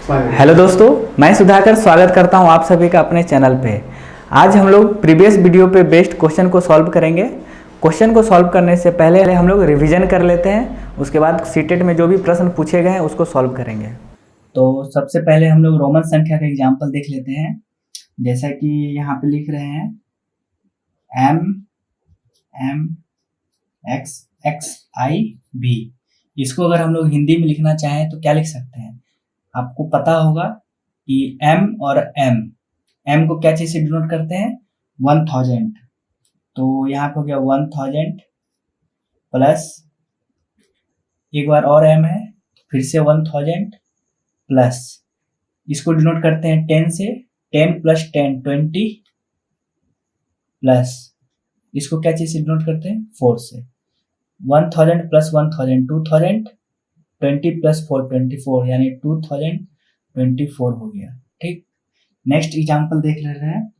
Hello दोस्तों, मैं सुधाकर स्वागत करता हूं आप सभी का अपने चैनल पे। आज हम लोग प्रीवियस वीडियो पे बेस्ड क्वेश्चन को सॉल्व करेंगे। क्वेश्चन को सॉल्व करने से पहले हम लोग रिवीजन कर लेते हैं, उसके बाद सीटेट में जो भी प्रश्न पूछे गए हैं उसको सॉल्व करेंगे। तो सबसे पहले हम लोग रोमन संख्या का एग्जाम्पल देख लेते हैं। जैसा कि यहाँ पे लिख रहे हैं m x x i v। इसको अगर हम लोग हिंदी में लिखना चाहें तो क्या लिख सकते हैं? आपको पता होगा कि m और m को क्या चीज से डिनोट करते हैं? 1000। तो यहाँ पे हो गया 1000 प्लस एक बार और m है, फिर से 1000 प्लस इसको डिनोट करते हैं 10 से, 10 प्लस 10 20 प्लस इसको क्या चीज से डिनोट करते हैं? 4 से। 1000 प्लस 1000 2000, 20 प्लस 4 24, यानी 2024 हो गया। ठीक, नेक्स्ट एग्जांपल देख ले रहे हैं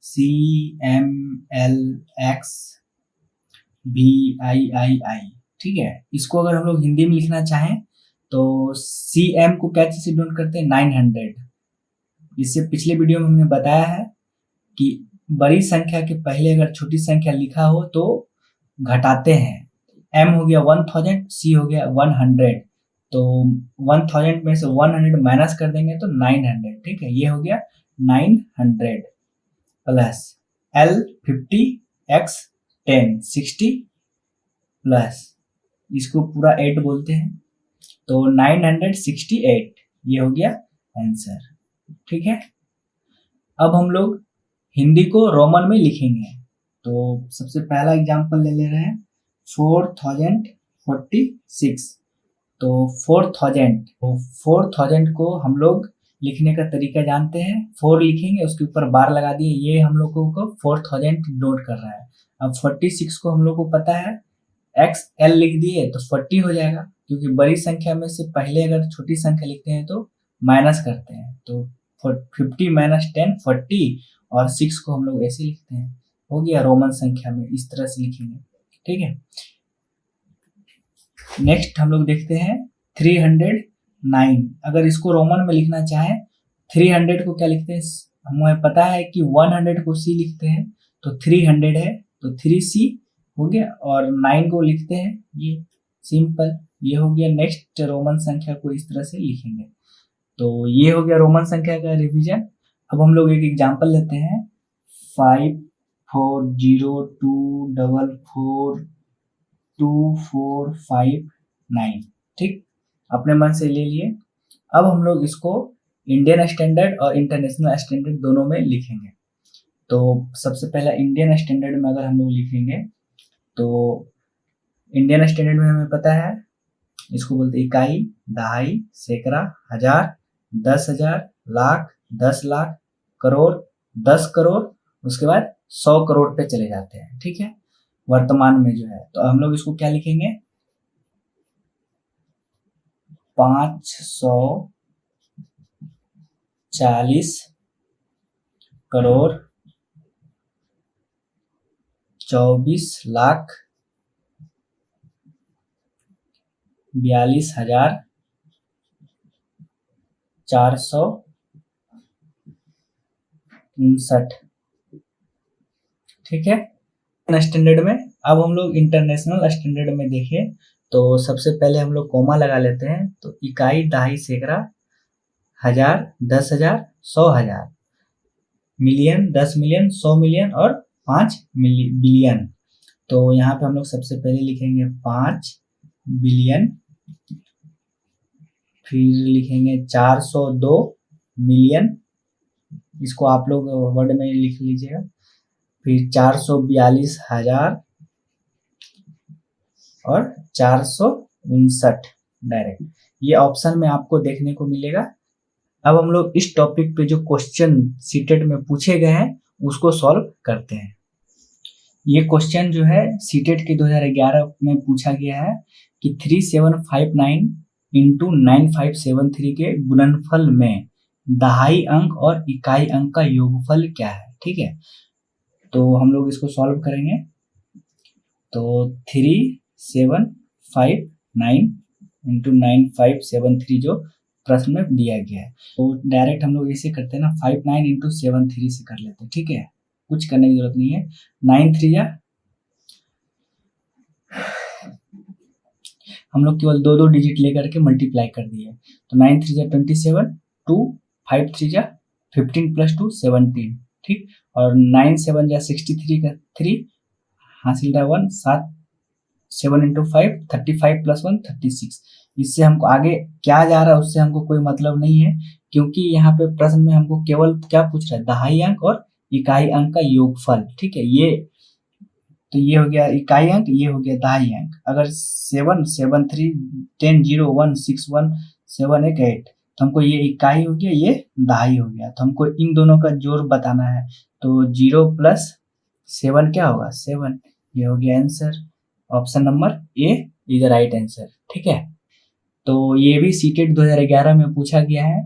CMLX VIII। ठीक है, इसको अगर हम लोग हिंदी में लिखना चाहें तो CM को क्या चीज से डिनोट करते हैं? 900। इससे पिछले वीडियो में हमने बताया है कि बड़ी संख्या के पहले अगर छोटी संख्या लिखा हो तो घटाते हैं। m हो गया 1000, c हो गया 100, तो 1000 में से 100 माइनस कर देंगे तो 900। ठीक है, ये हो गया 900 प्लस l 50 x 10 60 प्लस इसको पूरा 8 बोलते हैं तो 968, ये हो गया आंसर। ठीक है, अब हम लोग हिंदी को रोमन में लिखेंगे। तो सबसे पहला एग्जांपल ले रहे हैं 4046। तो 4000 को हम लोग लिखने का तरीका जानते हैं। 4 लिखेंगे, उसके ऊपर बार लगा दिए, ये हम लोगों को 4000 नोट कर रहा है। अब 46 को हम लोग को पता है XL लिख दिए तो 40 हो जाएगा, क्योंकि बड़ी संख्या में से पहले अगर छोटी संख्या लिखते हैं तो माइनस करते हैं। तो 50 माइनस 10 40, और 6 को हम लोग ऐसे लिखते हैं। हो गया रोमन संख्या में, इस तरह से लिखेंगे। ठीक है, नेक्स्ट हम लोग देखते हैं 309। अगर इसको रोमन में लिखना चाहे 300 को क्या लिखते हैं? हमें पता है कि 100 को C लिखते हैं, तो 300 है तो 3C हो गया, और 9 को लिखते हैं, ये सिंपल, ये हो गया। नेक्स्ट रोमन संख्या को इस तरह से लिखेंगे। तो ये हो गया रोमन संख्या का रिवीजन। अब हम लोग एक एग्जांपल लेते हैं 5402442459। ठीक, अपने मन से ले लिए। अब हम लोग इसको इंडियन स्टैंडर्ड और इंटरनेशनल स्टैंडर्ड दोनों में लिखेंगे। तो सबसे पहला इंडियन स्टैंडर्ड में अगर हम लोग लिखेंगे तो इंडियन स्टैंडर्ड में हमें पता है, इसको बोलते इकाई, दहाई, सैकड़ा, हजार, 10,000, लाख, 10 लाख, करोड़, 10 करोड़, उसके बाद 100 करोड़ पे चले जाते हैं। ठीक है, वर्तमान में जो है, तो हम लोग इसको क्या लिखेंगे? 540 करोड़ 24 लाख 42,459। ठीक है, स्टैंडर्ड में। अब हम लोग इंटरनेशनल स्टैंडर्ड में देखें तो सबसे पहले हम लोग कोमा लगा लेते हैं। तो इकाई, दहाई, सैकड़ा, हजार, 10,000, 100,000, मिलियन, 10 मिलियन, 100 मिलियन और 5 बिलियन। तो यहाँ पे हम लोग सबसे पहले लिखेंगे 5 बिलियन, फिर लिखेंगे 402 मिलियन, इसको आप लोग वर्ड में लिख लीजिएगा, फिर 442,000 और 459 डायरेक्ट। ये ऑप्शन में आपको देखने को मिलेगा। अब हम लोग इस टॉपिक पे जो क्वेश्चन सीटेट में पूछे गए हैं उसको सॉल्व करते हैं। ये क्वेश्चन जो है सीटेट के 2011 में पूछा गया है कि 3759 इंटू 9573 के गुणनफल में दहाई अंक और इकाई अंक का योगफल क्या है। ठीक है, तो हम लोग इसको सॉल्व करेंगे। तो 3759 इंटू 9573 जो प्रश्न में दिया गया है। तो डायरेक्ट हम लोग ऐसे करते हैं ना, 5 9 इंटू 7 3 से कर लेते हैं, ठीक है, कुछ करने की जरूरत नहीं है। 9 3 या हम लोग केवल 2 2 डिजिट लेकर के मल्टीप्लाई कर दिए, तो 9 3 जा 27, 2 5 3 जा 15 प्लस 2 17, ठीक, और 9 7 जा 63 का 3 हासिल रहा 1, 7 7 इंटू 5 35 प्लस 1 36। इससे हमको आगे क्या जा रहा है उससे हमको कोई मतलब नहीं है, क्योंकि यहाँ पे प्रश्न में हमको केवल क्या पूछ रहा है, दहाई अंक और इकाई अंक का योगफल, ठीक है। ये तो ये हो गया इकाई अंक, ये हो गया दहाई अंक। अगर 7 7 3 10 0 1 6 1 7 1 8, तो हमको ये इकाई हो गया, ये दहाई हो गया, तो हमको इन दोनों का जोड़ बताना है। तो 0 प्लस 7 क्या होगा 7, ये हो गया answer. Option number A is the right answer, ठीक है। तो ये भी सीटेट 2011 में पूछा गया है।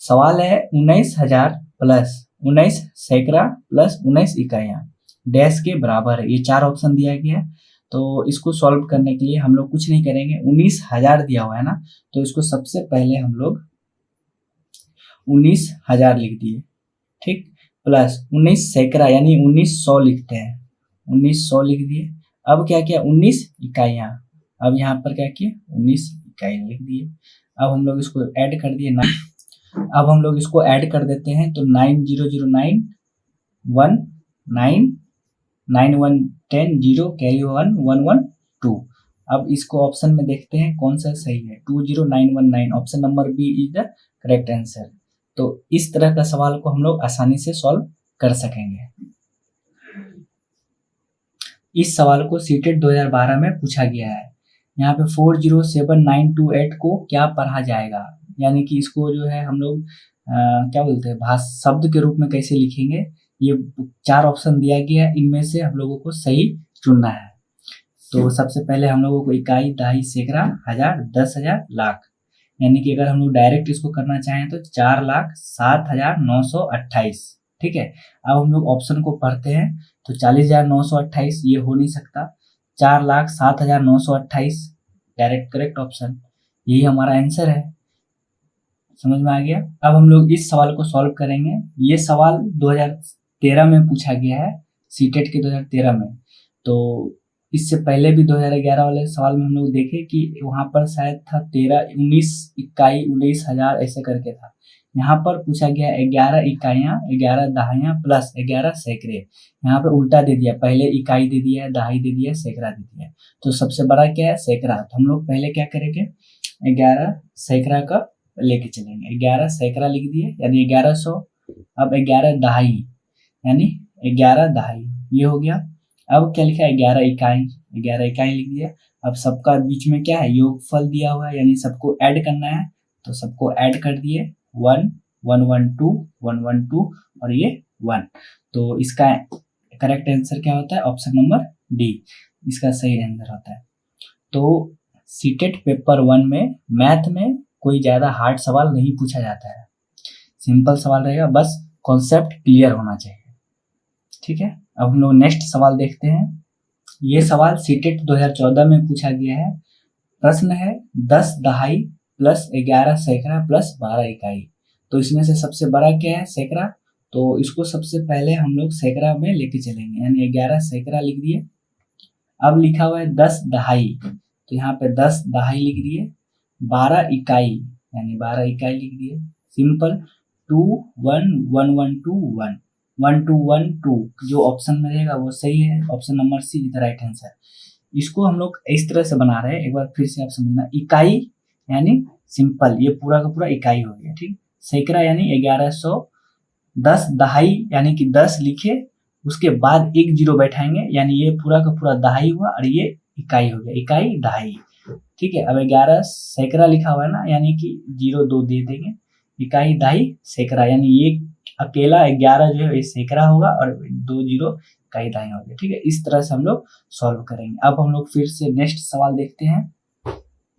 सवाल है 19,000 प्लस 19 सैकड़ा प्लस 19 इकाइयां डैश के बराबर है। ये 4 ऑप्शन दिया गया है, तो इसको सॉल्व करने के लिए हम लोग कुछ नहीं करेंगे। 19,000 दिया हुआ है ना, तो इसको सबसे पहले हम लोग 19,000 लिख दिए, ठीक, प्लस 19 सैकड़ा यानी 1900 लिखते हैं, 1900 लिख दिए। अब क्या किया 19 इकाइयां, अब यहाँ पर क्या किया 19 इकाइयां लिख दिए। अब हम लोग इसको ऐड कर दिए, अब हम लोग इसको ऐड कर देते हैं, तो 9009 1 9 9 1 10 0 कैरी 1 1 1 2। अब इसको ऑप्शन में देखते हैं कौन सा सही है, 20919 option number B is the correct answer. तो इस तरह का सवाल को हम लोग आसानी से सॉल्व कर सकेंगे। इस सवाल को सीटेट 2012 में पूछा गया है। यहाँ पे 407928 को क्या पढ़ा जाएगा, यानी कि इसको जो है हम लोग क्या बोलते हैं शब्द के रूप में कैसे लिखेंगे। ये 4 ऑप्शन दिया गया है, इनमें से हम लोगों को सही चुनना है। तो सबसे पहले हम लोगों को इकाई, दहाई, सैकड़ा, हजार, 10,000, लाख, यानी कि अगर हम लोग डायरेक्ट इसको करना चाहें तो 4,07,928, ठीक है। अब हम लोग ऑप्शन को पढ़ते हैं, तो 40,928 ये हो नहीं सकता, 4,07,928 डायरेक्ट करेक्ट ऑप्शन, यही हमारा आंसर है। समझ में आ गया। अब हम लोग इस सवाल को सॉल्व करेंगे। ये सवाल 2013 में पूछा गया है, सीटेट के 2013 में। तो इससे पहले भी 2011 वाले सवाल में हम लोग देखे कि वहां पर शायद था 13 19 इकाई 19,000 ऐसे करके था। यहाँ पर पूछा गया 11 इकाइयां, 11 दहाइयां प्लस 11 सैकड़े। यहाँ पे उल्टा दे दिया, पहले इकाई दे दिया है, दहाई दे दिया, सैकड़ा दे दिया। तो सबसे बड़ा क्या है सैकड़ा, तो हम लोग पहले क्या करेंगे 11 सैकड़ा का लेके चलेंगे, 11 सैकड़ा लिख दिए यानी 1100। अब 11 दहाई यानी 11 दहाई, ये हो गया। अब क्या लिखा है 11 इकाई, 11 इकाई लिख दिया। अब सबका बीच में क्या है योगफल दिया हुआ है, यानी सबको ऐड करना है, तो सबको ऐड कर दिए 1 1 1 2 1 1 2 और ये 1। तो इसका करेक्ट आंसर क्या होता है ऑप्शन नंबर डी, इसका सही आंसर होता है। तो सीटेट पेपर 1 में मैथ में कोई ज्यादा हार्ड सवाल नहीं पूछा जाता है, सिंपल सवाल रहेगा, बस कॉन्सेप्ट क्लियर होना चाहिए, ठीक है। अब हम लोग नेक्स्ट सवाल देखते हैं। ये सवाल सीटेट 2014 में पूछा गया है। प्रश्न है 10 दहाई प्लस 11 सैकड़ा प्लस 12 इकाई। तो इसमें से सबसे बड़ा क्या है सैकड़ा, तो इसको सबसे पहले हम लोग सैकड़ा में लेके चलेंगे, यानी 11 सैकड़ा लिख दिए। अब लिखा हुआ है 10 दहाई, तो यहाँ पे 10 दहाई लिख दिए। 12 इकाई यानी 12 इकाई लिख दिए। सिंपल 2 1 1 1 2 1 1 2 1 2 जो ऑप्शन में रहेगा वो सही है, option number C is the right answer. इसको हम लोग इस तरह से बना रहे हैं, एक बार फिर से आप समझना। इकाई यानी सिंपल, ये पूरा का पूरा इकाई हो गया, ठीक। सैकड़ा यानी 1100। 10 दहाई यानी कि 10 लिखे, उसके बाद एक जीरो बैठाएंगे, यानी ये पूरा का पूरा दहाई हुआ और ये इकाई हो गया, इकाई दहाई, ठीक है। अब 11 सैकड़ा लिखा हुआ है ना, यानी कि 0 2 दे देंगे, इकाई दहाई सैकड़ा, यानी ये अकेला 11 जो है ये सैकड़ा होगा और 2 0 इकाई दहाई हो गया, ठीक है। इस तरह से हम लोग सॉल्व करेंगे। अब हम लोग फिर से नेक्स्ट सवाल देखते हैं।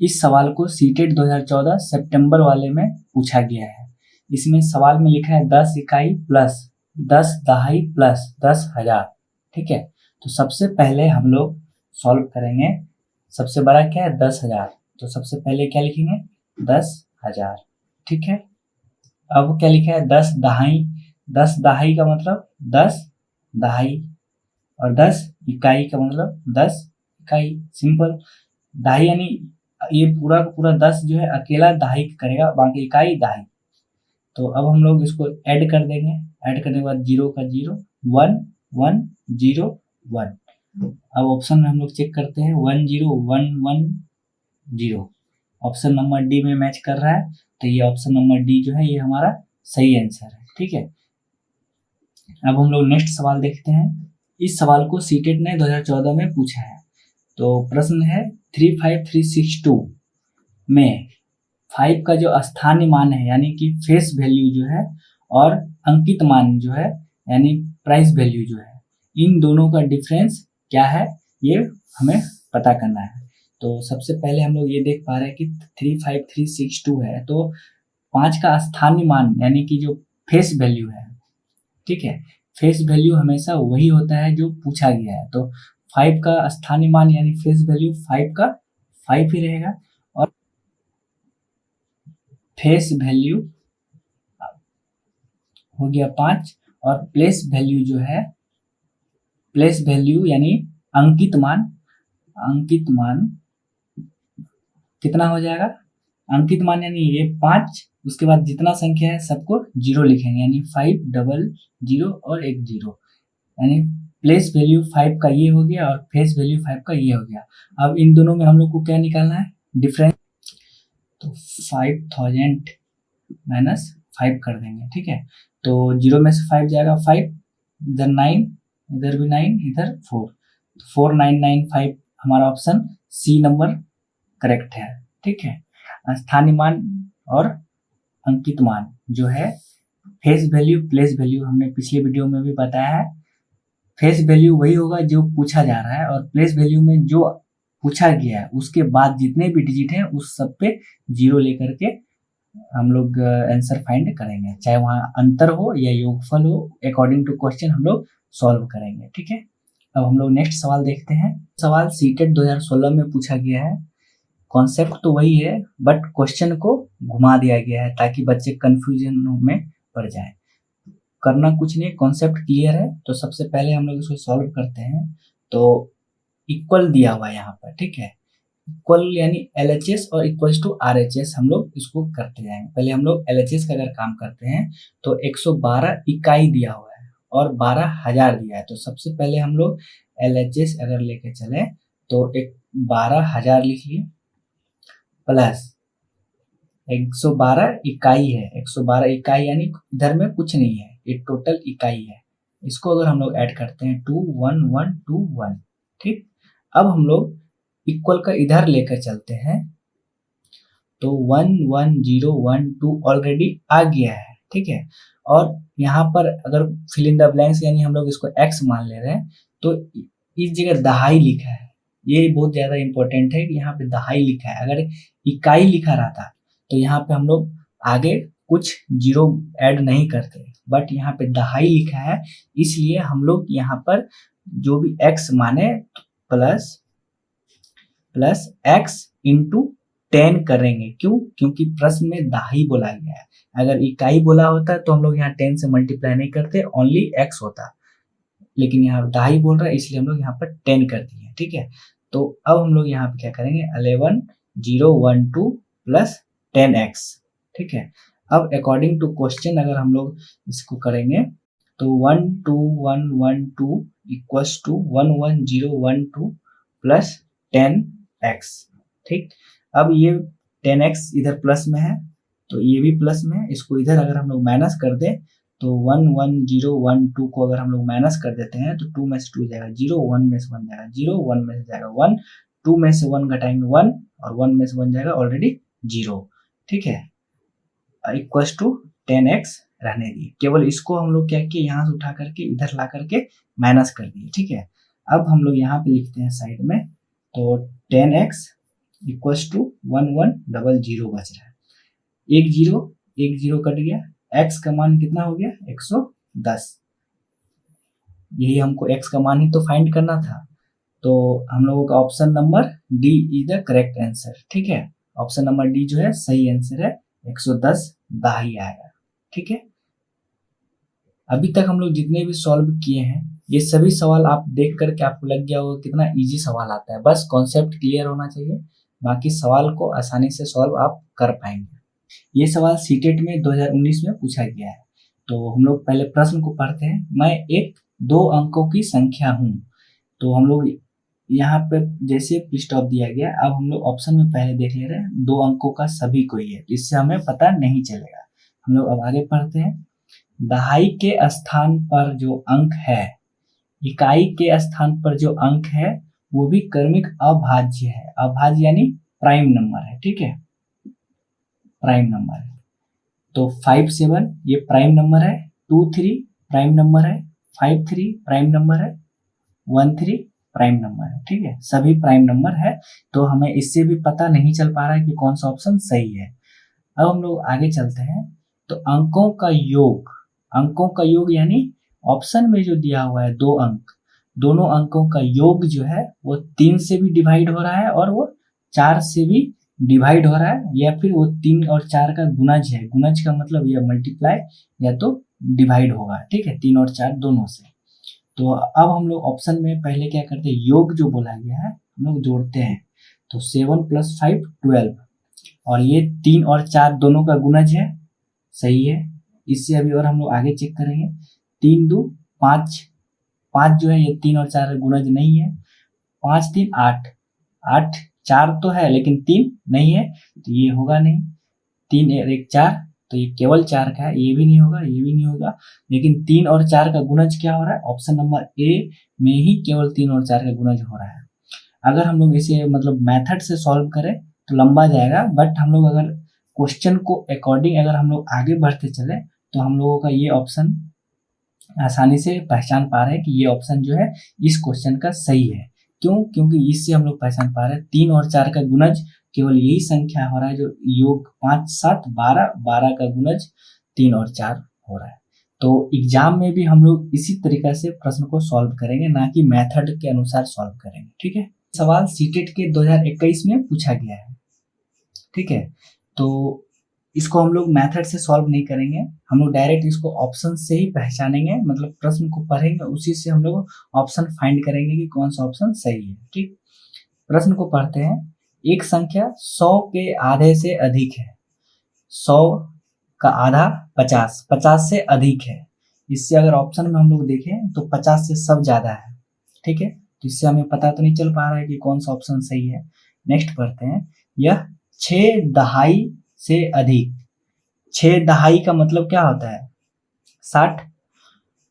इस सवाल को सीटेट 2014 सितंबर वाले में पूछा गया है। इसमें सवाल में लिखा है 10 इकाई प्लस 10 दहाई प्लस 10,000, ठीक है। तो सबसे पहले हम लोग सॉल्व करेंगे, सबसे बड़ा क्या है 10,000, तो सबसे पहले क्या लिखेंगे 10,000, ठीक है। अब क्या लिखा है 10 दहाई, 10 दहाई का मतलब 10 दहाई, और 10 इकाई का मतलब 10 इकाई। सिंपल। दहाई यानी ये पूरा का पूरा 10 जो है अकेला दहाई करेगा, बाकी इकाई दहाई। तो अब हम लोग इसको ऐड कर देंगे। ऐड करने के बाद 0 का 0, 1 1 0 1। अब ऑप्शन में हम लोग चेक करते हैं 1 0 1 1 0। ऑप्शन नंबर डी में मैच कर रहा है, तो ये ऑप्शन नंबर डी जो है ये हमारा सही आंसर है। ठीक है। अब हम लोग नेक्स्ट सवाल देखते हैं। इस सवाल को सीटेट ने 2014 में पूछा है। तो प्रश्न है 35362 में 5 का जो स्थानीय मान है यानी कि फेस वैल्यू जो है, और अंकित मान जो है यानी प्राइस वैल्यू जो है, इन दोनों का डिफरेंस क्या है ये हमें पता करना है। तो सबसे पहले हम लोग ये देख पा रहे हैं कि 35362 है, तो 5 का स्थानीय मान यानी कि जो फेस वैल्यू है, ठीक है, फेस वैल्यू हमेशा वही होता है जो पूछा गया है। तो 5 का स्थानीय मान यानी फेस वैल्यू 5 का 5 ही रहेगा, और फेस वैल्यू हो गया 5, और प्लेस वैल्यू जो है, प्लेस वैल्यू यानी अंकित मान, अंकित मान कितना हो जाएगा? अंकित मान यानी ये 5, उसके बाद जितना संख्या है सबको 0 लिखेंगे, यानी 5 डबल 0 और एक 0, यानी प्लेस वैल्यू 5 का ये हो गया और फेस वैल्यू 5 का ये हो गया। अब इन दोनों में हम लोग को क्या निकालना है? डिफरेंस। तो 5000 माइनस 5 कर देंगे। ठीक है। तो 0 में से 5 जाएगा 5, इधर 9, इधर भी 9, इधर 4, 4995 हमारा ऑप्शन सी नंबर करेक्ट है। ठीक है। स्थानीय मान और अंकित मान जो है, फेस वैल्यू प्लेस वैल्यू हमने पिछले वीडियो में भी बताया है। फेस वैल्यू वही होगा जो पूछा जा रहा है, और प्लेस वैल्यू में जो पूछा गया है उसके बाद जितने भी डिजिट हैं उस सब पे 0 लेकर के हम लोग आंसर फाइंड करेंगे, चाहे वहाँ अंतर हो या योगफल हो, अकॉर्डिंग टू क्वेश्चन हम लोग सॉल्व करेंगे। ठीक है। अब हम लोग नेक्स्ट सवाल देखते हैं। सवाल सीटेट 2016 में पूछा गया है। कॉन्सेप्ट तो वही है, बट क्वेश्चन को घुमा दिया गया है ताकि बच्चे कंफ्यूजन में पड़ जाए। करना कुछ नहीं, कॉन्सेप्ट क्लियर है। तो सबसे पहले हम लोग इसको सॉल्व करते हैं। तो इक्वल दिया हुआ है यहाँ पर, ठीक है। इक्वल यानी LHS और इक्वल्स टू RHS हम लोग इसको करते जाएंगे। पहले हम लोग LHS का अगर काम करते हैं तो 112 इकाई दिया हुआ है और 12,000 दिया है। तो सबसे पहले हम लोग LHS अगर लेके चले तो एक 12,000 लिख लिए, प्लस 112 इकाई है। 112 इकाई यानी इधर में कुछ नहीं है, ये टोटल इकाई है। इसको अगर हम लोग ऐड करते हैं 21121, ठीक। अब हम लोग इक्वल का इधर लेकर चलते हैं तो 11012 ऑलरेडी आ गया है, ठीक है। और यहाँ पर अगर फिल इन द ब्लैंक्स यानी हम लोग इसको x मान ले रहे हैं, तो इस जगह दहाई लिखा है। ये बहुत ज्यादा इंपॉर्टेंट है कि यहाँ पे दहाई लिखा है। अगर इकाई लिखा रहता तो यहाँ पे हम लोग आगे कुछ 0 ऐड नहीं करते, बट यहाँ पे दहाई लिखा है, इसलिए हम लोग यहाँ पर जो भी x माने प्लस x इंटू 10 करेंगे। क्यों? क्योंकि प्रश्न में दहाई बोला गया है। अगर इकाई बोला होता तो हम लोग यहाँ 10 से मल्टीप्लाई नहीं करते, ओनली x होता, लेकिन यहाँ दहाई बोल रहा है इसलिए हम लोग यहाँ पर 10 कर दिए। ठीक है। तो अब हम लोग यहाँ पे क्या करेंगे, 11012 प्लस 10x। ठीक है। अब अकॉर्डिंग टू क्वेश्चन अगर हम लोग इसको करेंगे तो 12112 इक्वल्स टू 11012 प्लस 10x। ठीक। अब ये 10x इधर प्लस में है तो ये भी प्लस में है, इसको इधर अगर हम लोग माइनस कर दें तो 11012 को अगर हम लोग माइनस कर देते हैं तो 2 में से 2 जाएगा 0, 1 में से 1 जाएगा 0, 1 में से जाएगा 1, 2 में से 1 घटाएंगे 1, और 1 में से 1 जाएगा ऑलरेडी 0। ठीक है। इक्वल्स टू 10x रहने दिए, केवल इसको हम लोग क्या किए, यहाँ से उठा करके इधर ला करके माइनस कर दिए। ठीक है। अब हम लोग यहाँ पे लिखते हैं साइड में, तो 10x इक्वल्स टू 1100 बच रहा है, एक जीरो कट गया, x का मान कितना हो गया 110। यही हमको x का मान ही तो फाइंड करना था, तो हम लोगों का option number D is the correct answer. ठीक है। ऑप्शन नंबर डी जो है सही आंसर है, 110 दहाई आएगा। ठीक है, अभी तक हम लोग जितने भी सॉल्व किए हैं ये सभी सवाल आप देख करके आपको लग गया होगा कितना इजी सवाल आता है। बस कॉन्सेप्ट क्लियर होना चाहिए, बाकी सवाल को आसानी से सॉल्व आप कर पाएंगे। ये सवाल सीटेट में 2019 में पूछा गया है। तो हम लोग पहले प्रश्न को पढ़ते हैं। मैं एक 2 अंकों की संख्या हूँ। तो हम लोग यहाँ पे जैसे स्टॉप दिया गया, अब हम लोग ऑप्शन में पहले देख ले रहे हैं 2 अंकों का सभी कोई है, इससे हमें पता नहीं चलेगा। हम लोग अब आगे पढ़ते हैं। दहाई के स्थान पर जो अंक है, इकाई के स्थान पर जो अंक है वो भी क्रमिक अभाज्य है। अभाज्य यानी प्राइम नंबर है। ठीक है, प्राइम नंबर है। तो 5 7 ये प्राइम नंबर है, 2 3 प्राइम नंबर है, 5 3 प्राइम नंबर है, 1 3 प्राइम नंबर है। ठीक है, सभी प्राइम नंबर है। तो हमें इससे भी पता नहीं चल पा रहा है कि कौन सा ऑप्शन सही है। अब हम लोग आगे चलते हैं। तो अंकों का योग, अंकों का योग यानी ऑप्शन में जो दिया हुआ है 2 अंक, दोनों अंकों का योग जो है वो 3 से भी डिवाइड हो रहा है और वो 4 से भी डिवाइड हो रहा है, या फिर वो 3 और 4 का गुणज है। गुणज का मतलब यह मल्टीप्लाई या तो डिवाइड होगा। ठीक है, 3 और 4 दोनों से। तो अब हम लोग ऑप्शन में पहले क्या करते हैं, योग जो बोला गया है हम लोग जोड़ते हैं। तो 7 + 5 12, और ये 3 और 4 दोनों का गुणज है, सही है। इससे अभी और हम लोग आगे चेक करेंगे। 3 2 5, 5 जो है ये 3 और 4 का गुणज नहीं है। 5 3 8, 8 4 तो है लेकिन 3 नहीं है, तो ये होगा नहीं। 3 और 1 4, तो ये केवल 4 का है, ये भी नहीं होगा, ये भी नहीं होगा। लेकिन 3 और 4 का गुणज क्या हो रहा है, ऑप्शन नंबर ए में ही केवल 3 और 4 का गुणज हो रहा है। अगर हम लोग इसे मतलब मेथड से सॉल्व करें तो लंबा जाएगा, बट हम लोग अगर क्वेश्चन को अकॉर्डिंग अगर हम लोग आगे बढ़ते चले तो हम लोगों का ये ऑप्शन आसानी से पहचान पा रहे हैं कि ये ऑप्शन जो है इस क्वेश्चन का सही है। क्यों? क्योंकि इससे हम लोग पहचान पा रहे हैं 3 और 4 का गुणज केवल यही संख्या हो रहा है जो योग 5 7 12, 12 का गुणज 3 और 4 हो रहा है। तो एग्जाम में भी हम लोग इसी तरीके से प्रश्न को सॉल्व करेंगे, ना कि मेथड के अनुसार सॉल्व करेंगे। ठीक है, सवाल सीटेट के 2021 में पूछा गया है। ठीक है, तो इसको हम लोग मेथड से सॉल्व नहीं करेंगे, हम लोग डायरेक्ट इसको ऑप्शन से ही पहचानेंगे। मतलब प्रश्न को पढ़ेंगे, उसी से हम लोग ऑप्शन फाइंड करेंगे कि कौन सा ऑप्शन सही है। ठीक, प्रश्न को पढ़ते हैं। एक संख्या 100 के आधे से अधिक है। 100 का आधा 50, 50 से अधिक है। इससे अगर ऑप्शन में हम लोग देखें तो 50 से सब ज्यादा है। ठीक है, तो इससे हमें पता तो नहीं चल पा रहा है कि कौन सा ऑप्शन सही है। नेक्स्ट पढ़ते हैं। यह 6 दहाई से अधिक, 6 दहाई का मतलब क्या होता है 60,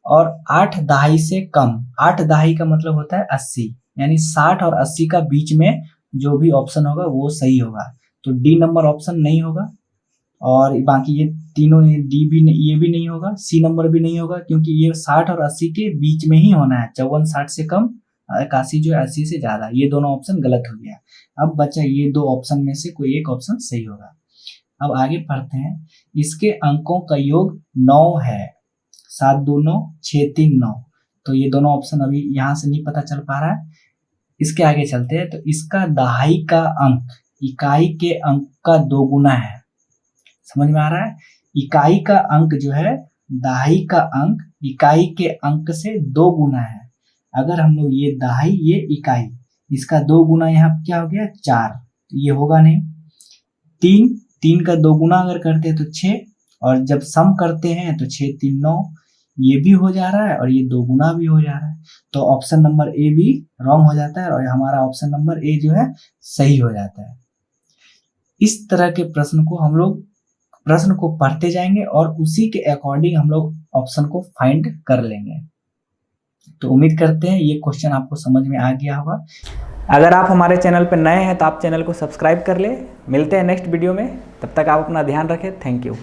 और 8 दहाई से कम, 8 दहाई का मतलब होता है 80, यानी 60 और 80 का बीच में जो भी ऑप्शन होगा वो सही होगा। तो डी नंबर ऑप्शन नहीं होगा, और बाकी ये तीनों, डी भी नहीं, ये भी नहीं होगा, सी नंबर भी नहीं होगा, क्योंकि ये 60 और 80 के बीच में ही होना है। 54 60 से कम, 81 जो है 80 से ज्यादा। ये दोनों ऑप्शन गलत हो गया। अब बचा ये 2 ऑप्शन में से कोई एक ऑप्शन सही होगा। अब आगे पढ़ते हैं। इसके अंकों का योग 9 है। 7 2 9, 6 3 9। तो ये दोनों ऑप्शन अभी यहाँ से नहीं पता चल पा रहा है। इसके आगे चलते हैं। तो इसका दहाई का अंक इकाई के अंक का 2 गुना है। समझ में आ रहा है? इकाई का अंक जो है, दहाई का अंक इकाई के अंक से 2 गुना है। अगर हम लोग ये दहाई ये इकाई, इसका 2 गुना यहाँ क्या हो गया 4, तो ये होगा नहीं। 3 का 2 गुना अगर करते हैं तो 6, और जब सम करते हैं तो 6 3 9, ये भी हो जा रहा है और ये 2 गुना भी हो जा रहा है। तो ऑप्शन नंबर ए भी रॉन्ग हो जाता है और हमारा ऑप्शन नंबर ए जो है सही हो जाता है। इस तरह के प्रश्न को हम लोग प्रश्न को पढ़ते जाएंगे और उसी के अकॉर्डिंग हम लोग ऑप्शन को फाइंड कर लेंगे। तो उम्मीद करते हैं ये क्वेश्चन आपको समझ में आ गया होगा। अगर आप हमारे चैनल पर नए हैं तो आप चैनल को सब्सक्राइब कर ले। मिलते हैं नेक्स्ट वीडियो में, तब तक आप अपना ध्यान रखें। Thank you.